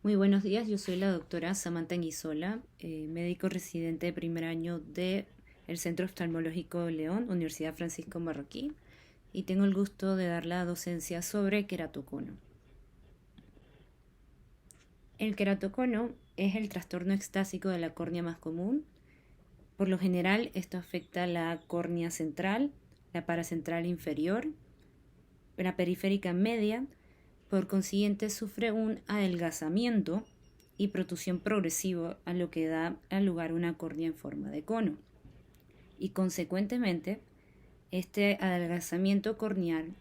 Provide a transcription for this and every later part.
Muy buenos días, yo soy la doctora Samantha Anguizola, médico residente de primer año del Centro Oftalmológico de León, Universidad Francisco Marroquí, y tengo el gusto de dar la docencia sobre queratocono. El queratocono es el trastorno extásico de la córnea más común. Por lo general, esto afecta la córnea central, la paracentral inferior, la periférica media. Por consiguiente, sufre un adelgazamiento y protusión progresivo, a lo que da lugar a una córnea en forma de cono. Y consecuentemente, este adelgazamiento corneal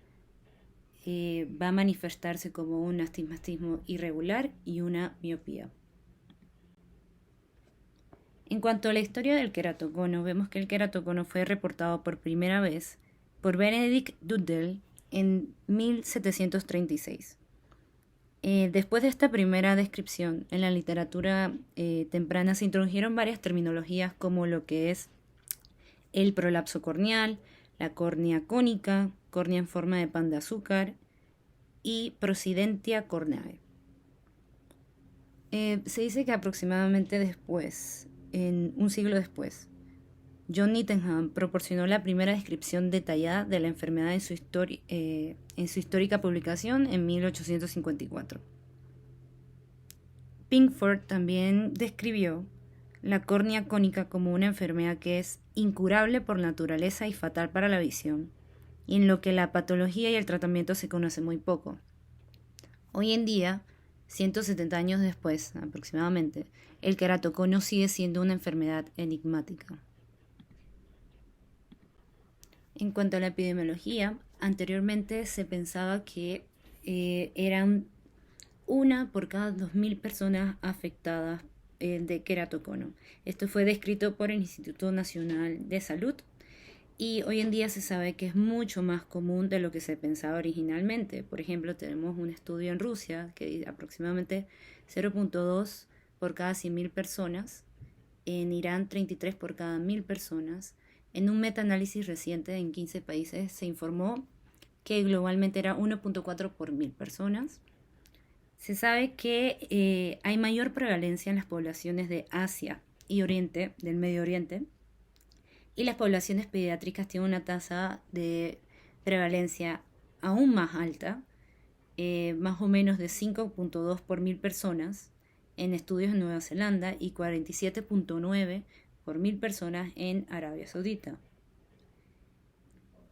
va a manifestarse como un astigmatismo irregular y una miopía. En cuanto a la historia del queratocono, vemos que el queratocono fue reportado por primera vez por Benedict Duddell en 1736. Después de esta primera descripción, en la literatura temprana se introdujeron varias terminologías como lo que es el prolapso corneal, la córnea cónica, córnea en forma de pan de azúcar y prosidentia corneae. Se dice que aproximadamente después, en un siglo después, John Needham proporcionó la primera descripción detallada de la enfermedad en su histórica publicación en 1854. Pickford también describió la córnea cónica como una enfermedad que es incurable por naturaleza y fatal para la visión, y en lo que la patología y el tratamiento se conoce muy poco. Hoy en día, 170 años después aproximadamente, el queratocono sigue siendo una enfermedad enigmática. En cuanto a la epidemiología, anteriormente se pensaba que eran una por cada 2.000 personas afectadas de queratocono. Esto fue descrito por el Instituto Nacional de Salud y hoy en día se sabe que es mucho más común de lo que se pensaba originalmente. Por ejemplo, tenemos un estudio en Rusia que dice aproximadamente 0.2 por cada 100.000 personas, en Irán 33 por cada 1.000 personas. En un metaanálisis reciente en 15 países se informó que globalmente era 1.4 por 1.000 personas. Se sabe que hay mayor prevalencia en las poblaciones de Asia y Oriente, del Medio Oriente, y las poblaciones pediátricas tienen una tasa de prevalencia aún más alta, más o menos de 5.2 por 1.000 personas en estudios en Nueva Zelanda y 47.9 por 1.000 personas en Arabia Saudita.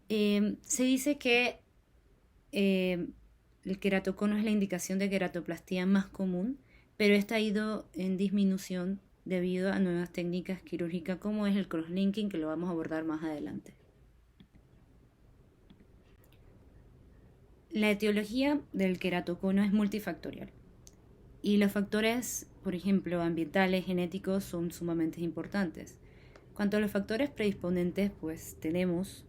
Se dice que el queratocono es la indicación de queratoplastía más común, pero esta ha ido en disminución debido a nuevas técnicas quirúrgicas como es el crosslinking, que lo vamos a abordar más adelante. La etiología del queratocono es multifactorial y los factores, por ejemplo, ambientales, genéticos, son sumamente importantes. Cuanto a los factores predisponentes, pues tenemos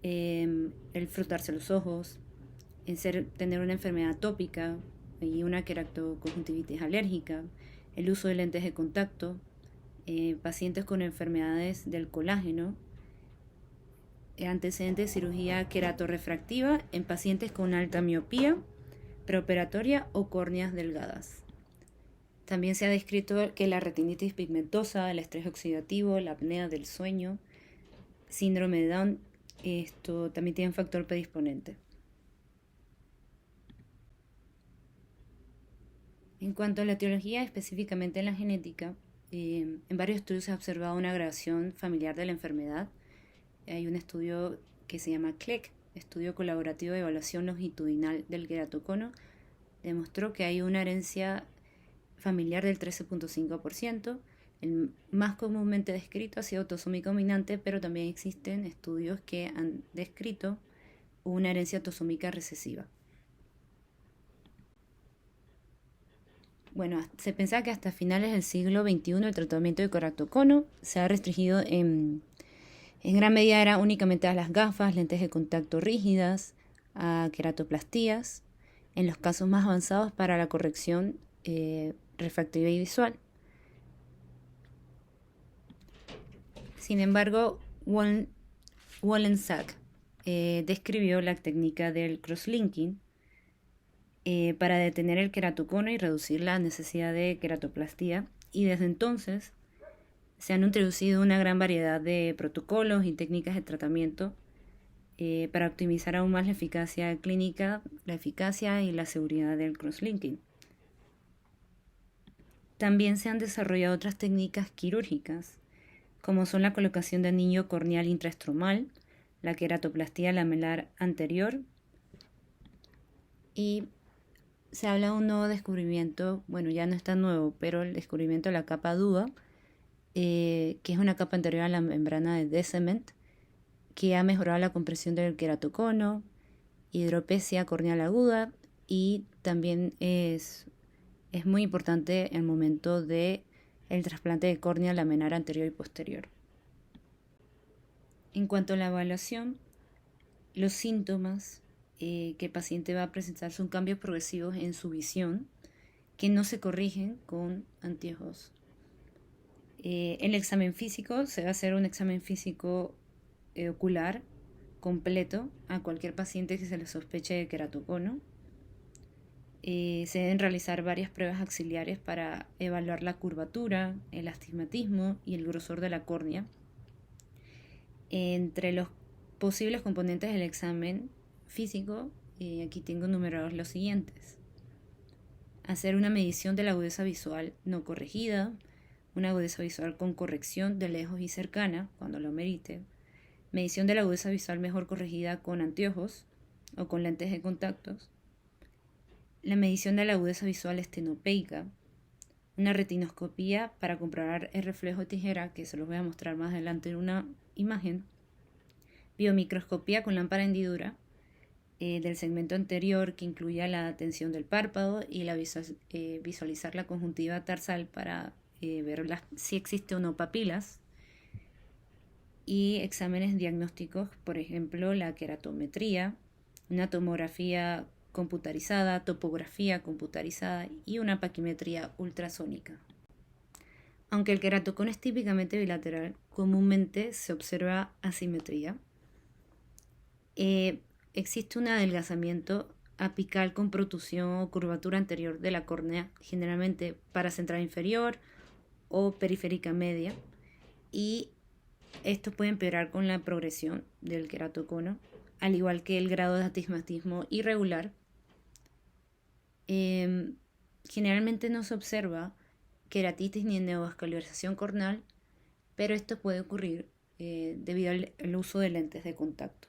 el frotarse los ojos, tener una enfermedad atópica y una queratoconjuntivitis alérgica, el uso de lentes de contacto, pacientes con enfermedades del colágeno, antecedentes de cirugía queratorrefractiva en pacientes con alta miopía, preoperatoria o córneas delgadas. También se ha descrito que la retinitis pigmentosa, el estrés oxidativo, la apnea del sueño, síndrome de Down, esto también tiene un factor predisponente. En cuanto a la etiología, específicamente en la genética, en varios estudios se ha observado una agravación familiar de la enfermedad. Hay un estudio que se llama CLEC, Estudio Colaborativo de Evaluación Longitudinal del Queratocono, demostró que hay una herencia familiar del 13.5%. El más comúnmente descrito ha sido autosómico dominante, pero también existen estudios que han descrito una herencia autosómica recesiva. Bueno, se pensaba que hasta finales del siglo XXI el tratamiento de queratocono se ha restringido en gran medida era únicamente a las gafas, lentes de contacto rígidas, a queratoplastías, en los casos más avanzados para la corrección refractiva y visual. Sin embargo, Wollensack describió la técnica del crosslinking para detener el queratocono y reducir la necesidad de queratoplastía. Y desde entonces se han introducido una gran variedad de protocolos y técnicas de tratamiento para optimizar aún más la eficacia clínica, la eficacia y la seguridad del crosslinking. También se han desarrollado otras técnicas quirúrgicas, como son la colocación de anillo corneal intraestromal, la queratoplastía lamelar anterior, y se habla de un nuevo descubrimiento, bueno, ya no es tan nuevo, pero el descubrimiento de la capa DUA, que es una capa anterior a la membrana de Descement, que ha mejorado la compresión del queratocono, hidropesia corneal aguda, y también es muy importante el momento de el trasplante de córnea laminar anterior y posterior. En cuanto a la evaluación, los síntomas que el paciente va a presentar son cambios progresivos en su visión que no se corrigen con anteojos. El examen físico se va a hacer un examen físico ocular completo a cualquier paciente que se le sospeche de queratocono. Se deben realizar varias pruebas auxiliares para evaluar la curvatura, el astigmatismo y el grosor de la córnea. Entre los posibles componentes del examen físico, aquí tengo numerados los siguientes: hacer una medición de la agudeza visual no corregida, una agudeza visual con corrección de lejos y cercana, cuando lo merite, medición de la agudeza visual mejor corregida con anteojos o con lentes de contactos, la medición de la agudeza visual estenopeica, una retinoscopía para comprobar el reflejo de tijera, que se los voy a mostrar más adelante en una imagen, biomicroscopía con lámpara hendidura del segmento anterior, que incluya la tensión del párpado y visualizar la conjuntiva tarsal para ver si existe o no papilas, y exámenes diagnósticos, por ejemplo, la queratometría, una tomografía computarizada, topografía computarizada y una paquimetría ultrasónica. Aunque el queratocono es típicamente bilateral, comúnmente se observa asimetría. Existe un adelgazamiento apical con protusión o curvatura anterior de la córnea, generalmente paracentral inferior o periférica media, y esto puede empeorar con la progresión del queratocono, al igual que el grado de astigmatismo irregular. Generalmente no se observa queratitis ni neovascularización corneal, pero esto puede ocurrir debido al uso de lentes de contacto.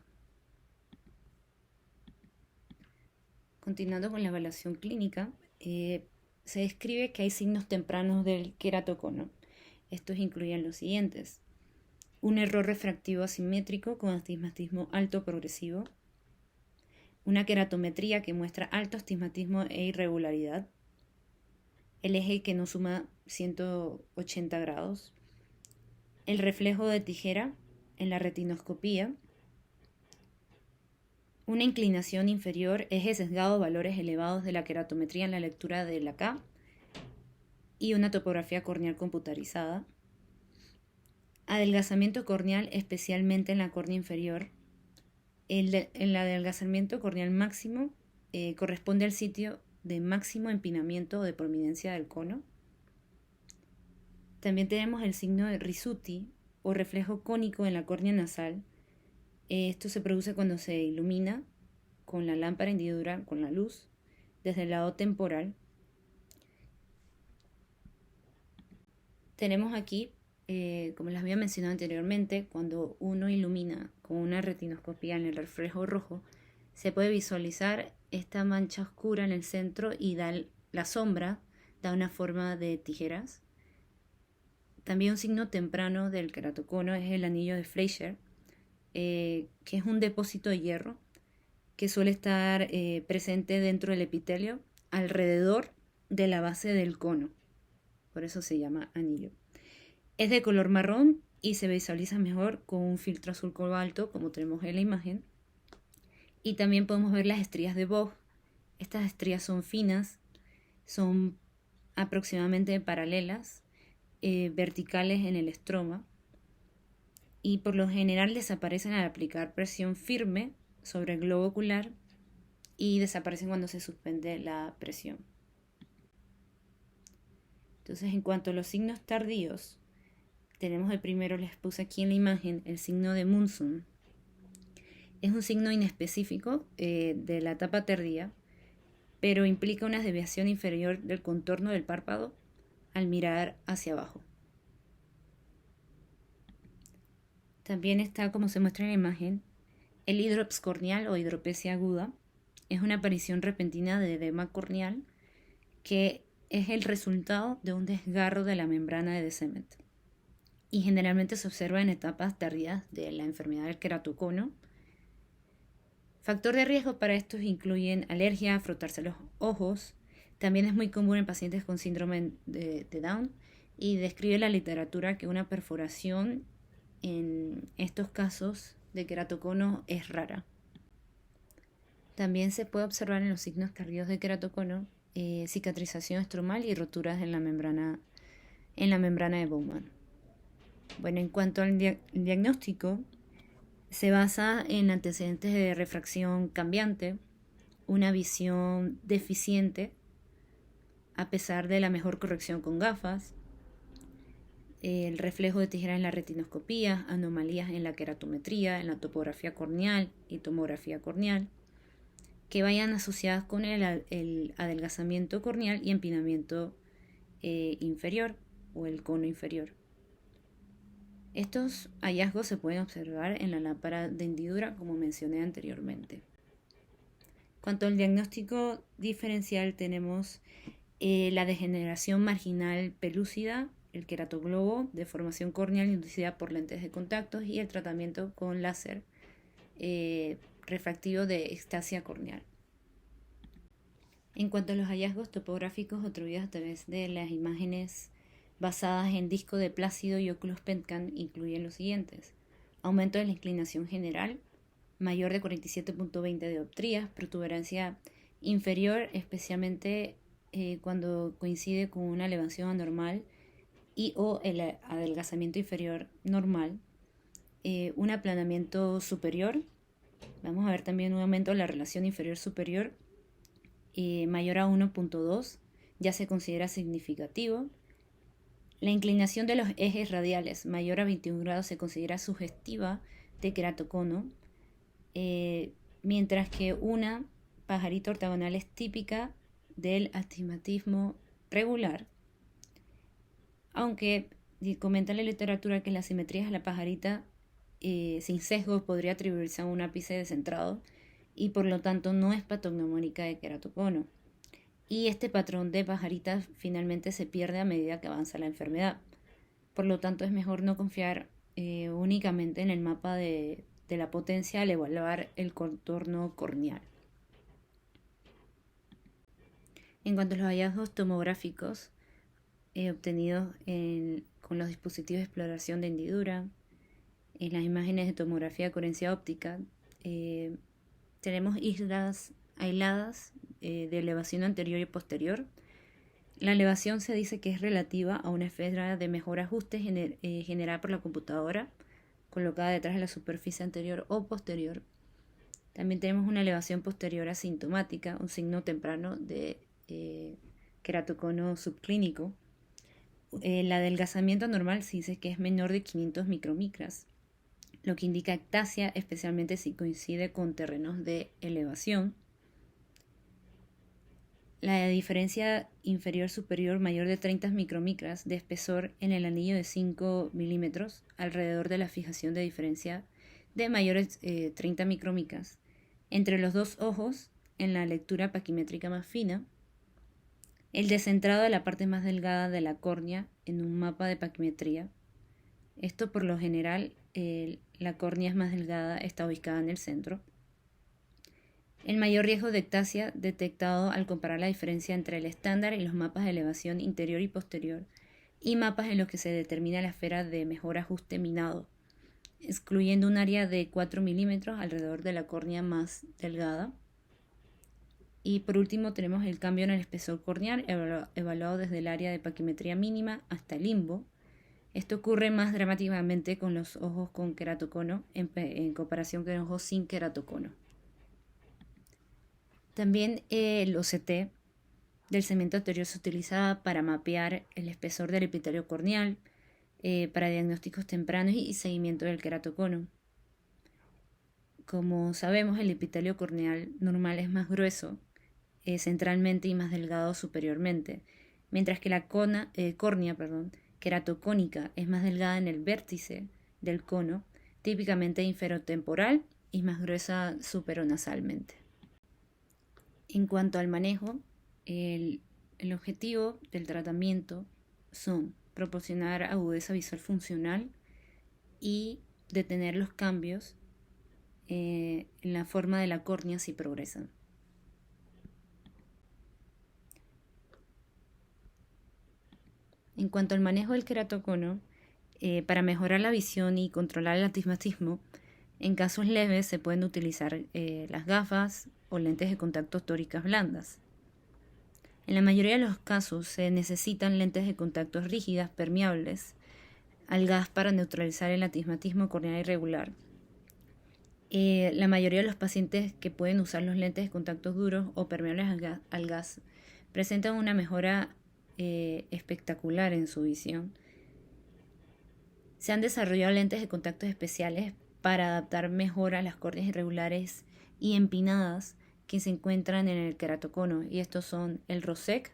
Continuando con la evaluación clínica, se describe que hay signos tempranos del queratocono. Estos incluyen los siguientes: un error refractivo asimétrico con astigmatismo alto progresivo, una queratometría que muestra alto astigmatismo e irregularidad, el eje que no suma 180 grados, el reflejo de tijera en la retinoscopía, una inclinación inferior, eje sesgado, valores elevados de la queratometría en la lectura de la K, y una topografía corneal computarizada, adelgazamiento corneal especialmente en la córnea inferior. El adelgazamiento corneal máximo corresponde al sitio de máximo empinamiento o de prominencia del cono. También tenemos el signo de Risuti o reflejo cónico en la córnea nasal. Esto se produce cuando se ilumina con la lámpara hendidura, con la luz, desde el lado temporal. Tenemos aquí, como les había mencionado anteriormente, cuando uno ilumina con una retinoscopía en el reflejo rojo, se puede visualizar esta mancha oscura en el centro y la sombra da una forma de tijeras. También un signo temprano del queratocono es el anillo de Fleischer, que es un depósito de hierro que suele estar presente dentro del epitelio alrededor de la base del cono. Por eso se llama anillo. Es de color marrón y se visualiza mejor con un filtro azul cobalto, como tenemos en la imagen. Y también podemos ver las estrías de Vogt. Estas estrías son finas, son aproximadamente paralelas, verticales en el estroma, y por lo general desaparecen al aplicar presión firme sobre el globo ocular y desaparecen cuando se suspende la presión. Entonces, en cuanto a los signos tardíos, tenemos el primero, les puse aquí en la imagen, el signo de Munson. Es un signo inespecífico de la etapa tardía, pero implica una desviación inferior del contorno del párpado al mirar hacia abajo. También está, como se muestra en la imagen, el hidrops corneal o hidropesia aguda. Es una aparición repentina de edema corneal que es el resultado de un desgarro de la membrana de Descemet. Y generalmente se observa en etapas tardías de la enfermedad del queratocono. Factor de riesgo para estos incluyen alergia, frotarse los ojos. También es muy común en pacientes con síndrome de Down y describe la literatura que una perforación en estos casos de queratocono es rara. También se puede observar en los signos tardíos de queratocono cicatrización estromal y roturas en la membrana de Bowman. Bueno, en cuanto al diagnóstico, se basa en antecedentes de refracción cambiante, una visión deficiente a pesar de la mejor corrección con gafas, el reflejo de tijera en la retinoscopía, anomalías en la queratometría, en la topografía corneal y tomografía corneal, que vayan asociadas con el adelgazamiento corneal y empinamiento inferior o el cono inferior. Estos hallazgos se pueden observar en la lámpara de hendidura, como mencioné anteriormente. Cuanto al diagnóstico diferencial, tenemos la degeneración marginal pelúcida, el queratoglobo, deformación corneal inducida por lentes de contacto y el tratamiento con láser refractivo de extasia corneal. En cuanto a los hallazgos topográficos atribuidos a través de las imágenes basadas en disco de Plácido y óculos Pentcam, incluyen los siguientes: aumento de la inclinación general, mayor de 47.20 dioptrías, protuberancia inferior, especialmente cuando coincide con una elevación anormal y o el adelgazamiento inferior normal, un aplanamiento superior. Vamos a ver también un aumento de la relación inferior-superior mayor a 1.2, ya se considera significativo. La inclinación de los ejes radiales mayor a 21 grados se considera sugestiva de queratocono, mientras que una pajarita ortogonal es típica del astigmatismo regular, aunque comenta la literatura que las simetrías de la pajarita sin sesgo podría atribuirse a un ápice descentrado y por lo tanto no es patognomónica de queratocono. Y este patrón de pajaritas finalmente se pierde a medida que avanza la enfermedad. Por lo tanto es mejor no confiar únicamente en el mapa de la potencia al evaluar el contorno corneal. En cuanto a los hallazgos tomográficos obtenidos con los dispositivos de exploración de hendidura, en las imágenes de tomografía de coherencia óptica, tenemos islas aisladas de elevación anterior y posterior. La elevación se dice que es relativa a una esfera de mejor ajuste generada por la computadora, colocada detrás de la superficie anterior o posterior. También tenemos una elevación posterior asintomática, un signo temprano de queratocono subclínico. El adelgazamiento normal se dice que es menor de 500 micromicras, lo que indica ectasia, especialmente si coincide con terrenos de elevación. La diferencia inferior-superior mayor de 30 micromicras de espesor en el anillo de 5 milímetros, alrededor de la fijación de diferencia de mayores 30 micromicras, entre los dos ojos en la lectura paquimétrica más fina. El descentrado de la parte más delgada de la córnea en un mapa de paquimetría. Esto por lo general, la córnea es más delgada, está ubicada en el centro. El mayor riesgo de ectasia detectado al comparar la diferencia entre el estándar y los mapas de elevación interior y posterior y mapas en los que se determina la esfera de mejor ajuste minado, excluyendo un área de 4 milímetros alrededor de la córnea más delgada. Y por último tenemos el cambio en el espesor corneal evaluado desde el área de paquimetría mínima hasta el limbo. Esto ocurre más dramáticamente con los ojos con queratocono en comparación con ojos sin queratocono. También el OCT del segmento anterior se utiliza para mapear el espesor del epitelio corneal, para diagnósticos tempranos y seguimiento del queratocono. Como sabemos, el epitelio corneal normal es más grueso centralmente y más delgado superiormente, mientras que la córnea queratocónica es más delgada en el vértice del cono, típicamente inferotemporal, y más gruesa superonasalmente. En cuanto al manejo, el objetivo del tratamiento son proporcionar agudeza visual funcional y detener los cambios en la forma de la córnea si progresan. En cuanto al manejo del queratocono, para mejorar la visión y controlar el astigmatismo, en casos leves se pueden utilizar las gafas o lentes de contacto tóricas blandas. En la mayoría de los casos se necesitan lentes de contacto rígidas permeables al gas para neutralizar el astigmatismo corneal irregular. La mayoría de los pacientes que pueden usar los lentes de contacto duros o permeables al gas presentan una mejora espectacular en su visión. Se han desarrollado lentes de contacto especiales para adaptar mejor a las córneas irregulares y empinadas que se encuentran en el queratocono, y estos son el ROSEC,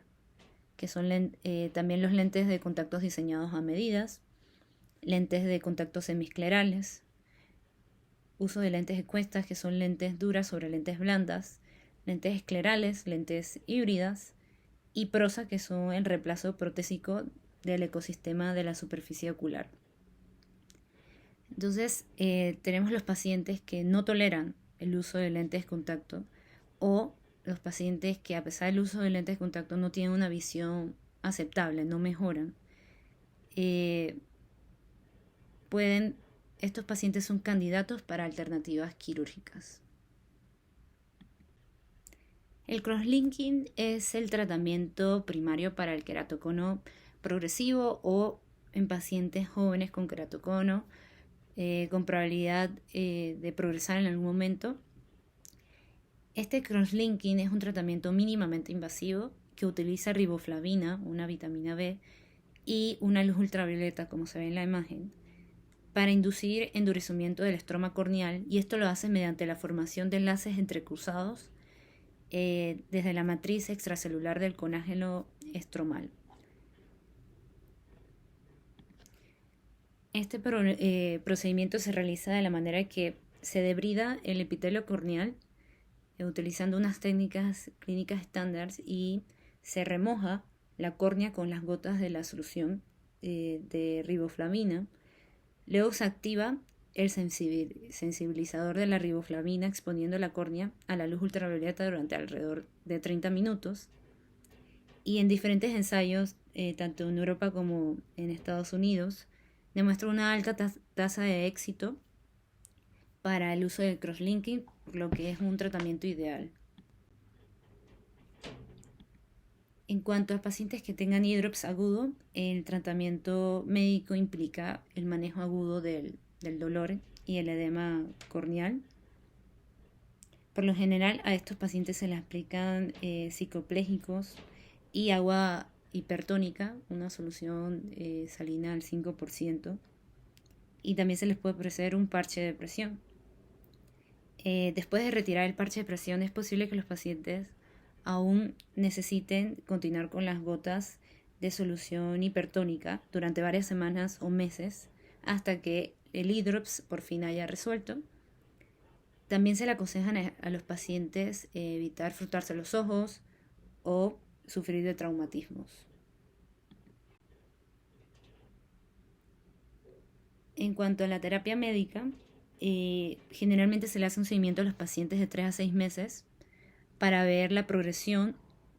que son también los lentes de contactos diseñados a medidas, lentes de contacto semisclerales, uso de lentes de cuestas, que son lentes duras sobre lentes blandas, lentes esclerales, lentes híbridas, y PROSA, que son el reemplazo protésico del ecosistema de la superficie ocular. Entonces, tenemos los pacientes que no toleran el uso de lentes de contacto, o los pacientes que, a pesar del uso de lentes de contacto, no tienen una visión aceptable, no mejoran. Estos pacientes son candidatos para alternativas quirúrgicas. El crosslinking es el tratamiento primario para el queratocono progresivo o en pacientes jóvenes con queratocono, con probabilidad de progresar en algún momento. Este crosslinking es un tratamiento mínimamente invasivo que utiliza riboflavina, una vitamina B, y una luz ultravioleta, como se ve en la imagen, para inducir endurecimiento del estroma corneal, y esto lo hace mediante la formación de enlaces entrecruzados desde la matriz extracelular del colágeno estromal. Este procedimiento se realiza de la manera que se debrida el epitelio corneal utilizando unas técnicas clínicas estándar, y se remoja la córnea con las gotas de la solución de riboflavina. Luego se activa el sensibilizador de la riboflavina exponiendo la córnea a la luz ultravioleta durante alrededor de 30 minutos. Y en diferentes ensayos, tanto en Europa como en Estados Unidos, demuestra una alta tasa de éxito para el uso del crosslinking, por lo que es un tratamiento ideal. En cuanto a pacientes que tengan eye drops agudo, el tratamiento médico implica el manejo agudo del dolor y el edema corneal. Por lo general, a estos pacientes se les aplican cicloplégicos y agua hipertónica, una solución salina al 5%, y también se les puede ofrecer un parche de presión. Después de retirar el parche de presión, es posible que los pacientes aún necesiten continuar con las gotas de solución hipertónica durante varias semanas o meses hasta que el eye drops por fin haya resuelto. También se le aconsejan a los pacientes evitar frotarse los ojos o sufrir de traumatismos. En cuanto a la terapia médica, generalmente se le hace un seguimiento a los pacientes de 3 a 6 meses para ver la progresión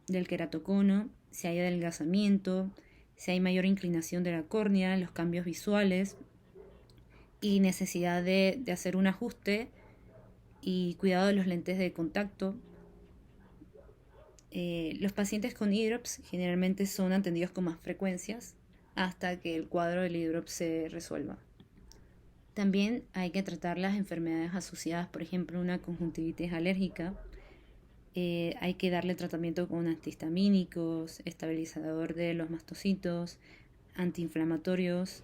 del queratocono, si hay adelgazamiento, si hay mayor inclinación de la córnea, los cambios visuales y necesidad de hacer un ajuste y cuidado de los lentes de contacto. Los pacientes con eye drops generalmente son atendidos con más frecuencias hasta que el cuadro del eye drop se resuelva. También hay que tratar las enfermedades asociadas, por ejemplo, una conjuntivitis alérgica, Hay que darle tratamiento con antihistamínicos, estabilizador de los mastocitos, antiinflamatorios,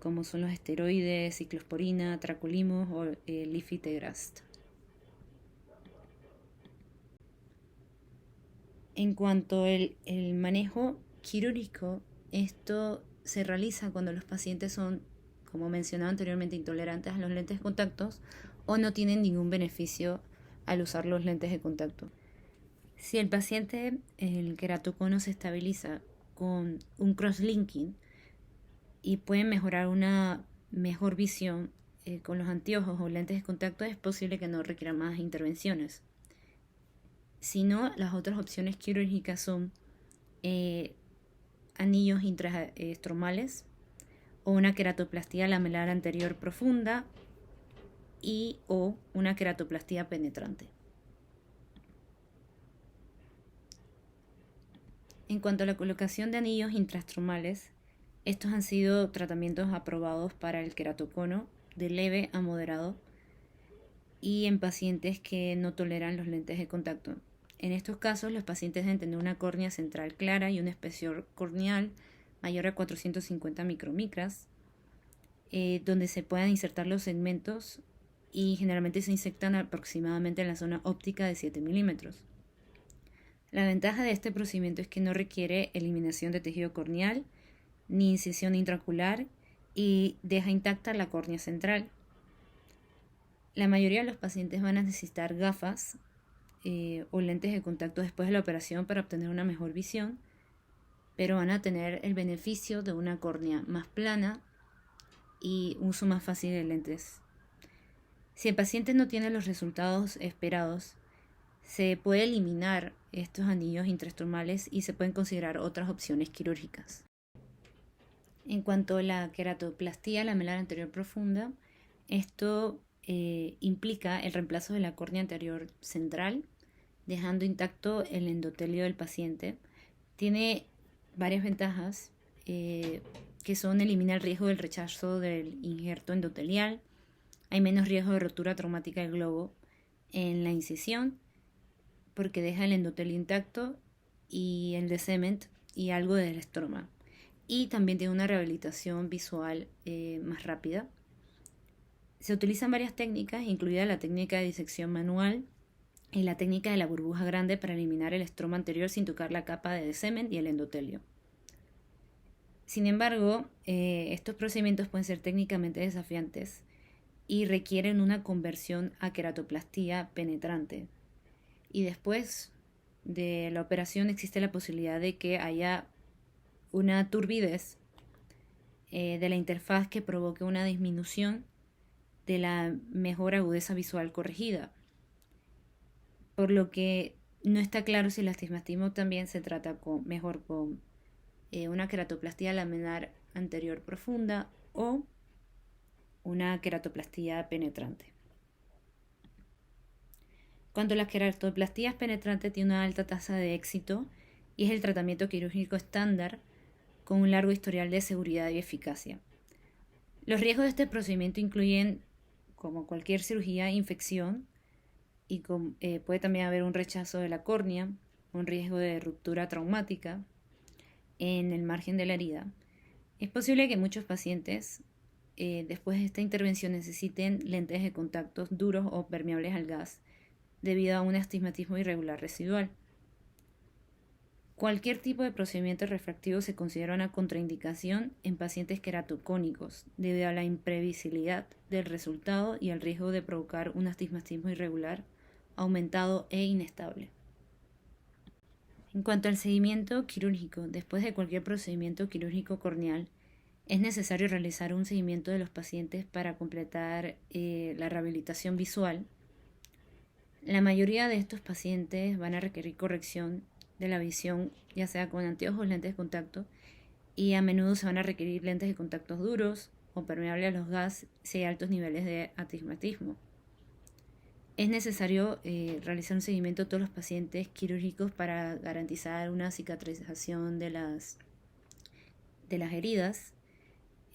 como son los esteroides, ciclosporina, tracolimos o lifitegrast. En cuanto al manejo quirúrgico, esto se realiza cuando los pacientes son, como mencionaba anteriormente, intolerantes a los lentes de contacto o no tienen ningún beneficio al usar los lentes de contacto. Si el paciente, el queratocono se estabiliza con un crosslinking y puede mejorar una mejor visión con los anteojos o lentes de contacto, es posible que no requiera más intervenciones. Si no, las otras opciones quirúrgicas son anillos intraestromales o una queratoplastía lamelar anterior profunda y o una queratoplastía penetrante. En cuanto a la colocación de anillos intraestromales, estos han sido tratamientos aprobados para el queratocono de leve a moderado y en pacientes que no toleran los lentes de contacto. En estos casos, los pacientes deben tener una córnea central clara y un espesor corneal mayor a 450 micromicras, donde se puedan insertar los segmentos y generalmente se inyectan aproximadamente en la zona óptica de 7 milímetros. La ventaja de este procedimiento es que no requiere eliminación de tejido corneal ni incisión intraocular y deja intacta la córnea central. La mayoría de los pacientes van a necesitar gafas o lentes de contacto después de la operación para obtener una mejor visión, pero van a tener el beneficio de una córnea más plana y uso más fácil de lentes. Si el paciente no tiene los resultados esperados, se puede eliminar estos anillos intraestromales y se pueden considerar otras opciones quirúrgicas. En cuanto a la queratoplastía lamelar anterior profunda, esto implica el reemplazo de la córnea anterior central, dejando intacto el endotelio del paciente. Tiene varias ventajas que son: elimina el riesgo del rechazo del injerto endotelial, hay menos riesgo de rotura traumática del globo en la incisión porque deja el endotelio intacto y el de cement y algo del estroma, y también tiene una rehabilitación visual más rápida. Se utilizan varias técnicas, incluida la técnica de disección manual y la técnica de la burbuja grande para eliminar el estroma anterior sin tocar la capa de cement y el endotelio. Sin embargo, estos procedimientos pueden ser técnicamente desafiantes y requieren una conversión a queratoplastía penetrante. Y después de la operación existe la posibilidad de que haya una turbidez de la interfaz que provoque una disminución de la mejor agudeza visual corregida, por lo que no está claro si el astigmatismo también se trata mejor con una queratoplastía lamelar anterior profunda o una queratoplastía penetrante. Cuando las queratoplastías penetrantes tienen una alta tasa de éxito y es el tratamiento quirúrgico estándar con un largo historial de seguridad y eficacia. Los riesgos de este procedimiento incluyen, como cualquier cirugía, infección y puede también haber un rechazo de la córnea, un riesgo de ruptura traumática en el margen de la herida. Es posible que muchos pacientes después de esta intervención necesiten lentes de contacto duros o permeables al gas debido a un astigmatismo irregular residual. Cualquier tipo de procedimiento refractivo se considera una contraindicación en pacientes queratocónicos debido a la imprevisibilidad del resultado y al riesgo de provocar un astigmatismo irregular, aumentado e inestable. En cuanto al seguimiento quirúrgico, después de cualquier procedimiento quirúrgico corneal, es necesario realizar un seguimiento de los pacientes para completar la rehabilitación visual. La mayoría de estos pacientes van a requerir corrección de la visión, ya sea con anteojos o lentes de contacto, y a menudo se van a requerir lentes de contactos duros o permeables a los gas si hay altos niveles de astigmatismo. Es necesario realizar un seguimiento a todos los pacientes quirúrgicos para garantizar una cicatrización de las heridas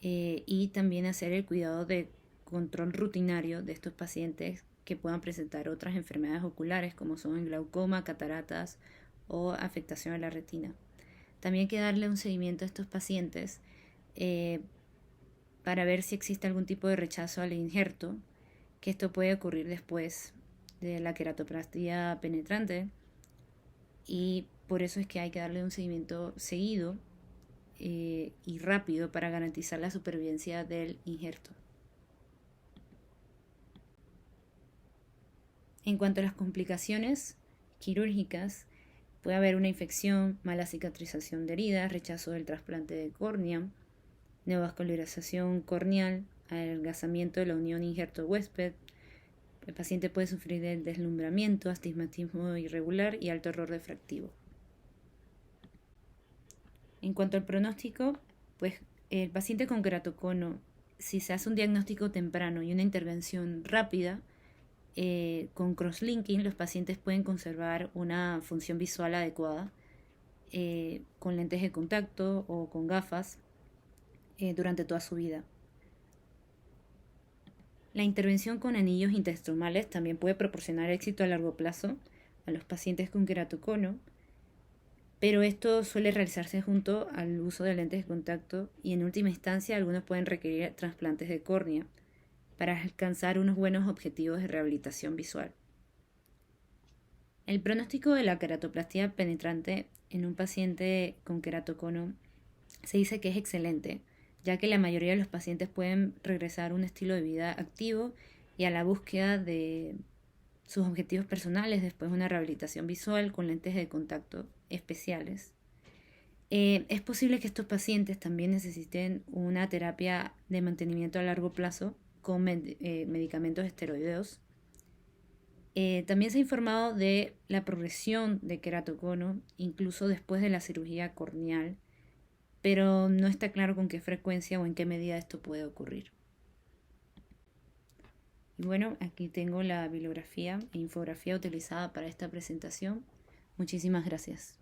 y también hacer el cuidado de control rutinario de estos pacientes que puedan presentar otras enfermedades oculares como son el glaucoma, cataratas o afectación a la retina. También hay que darle un seguimiento a estos pacientes para ver si existe algún tipo de rechazo al injerto, que esto puede ocurrir después de la queratoplastia penetrante, y por eso es que hay que darle un seguimiento seguido y rápido para garantizar la supervivencia del injerto. En cuanto a las complicaciones quirúrgicas, puede haber una infección, mala cicatrización de heridas, rechazo del trasplante de córnea, neovascularización corneal, adelgazamiento de la unión injerto-huésped. El paciente puede sufrir de deslumbramiento, astigmatismo irregular y alto error refractivo. En cuanto al pronóstico, pues el paciente con queratocono, si se hace un diagnóstico temprano y una intervención rápida, con crosslinking los pacientes pueden conservar una función visual adecuada con lentes de contacto o con gafas durante toda su vida. La intervención con anillos interestromales también puede proporcionar éxito a largo plazo a los pacientes con queratocono, pero esto suele realizarse junto al uso de lentes de contacto y en última instancia algunos pueden requerir trasplantes de córnea para alcanzar unos buenos objetivos de rehabilitación visual. El pronóstico de la queratoplastia penetrante en un paciente con queratocono se dice que es excelente, ya que la mayoría de los pacientes pueden regresar a un estilo de vida activo y a la búsqueda de sus objetivos personales después de una rehabilitación visual con lentes de contacto especiales. Es posible que estos pacientes también necesiten una terapia de mantenimiento a largo plazo con medicamentos esteroideos. También se ha informado de la progresión de queratocono incluso después de la cirugía corneal, pero no está claro con qué frecuencia o en qué medida esto puede ocurrir. Y bueno, aquí tengo la bibliografía e infografía utilizada para esta presentación. Muchísimas gracias.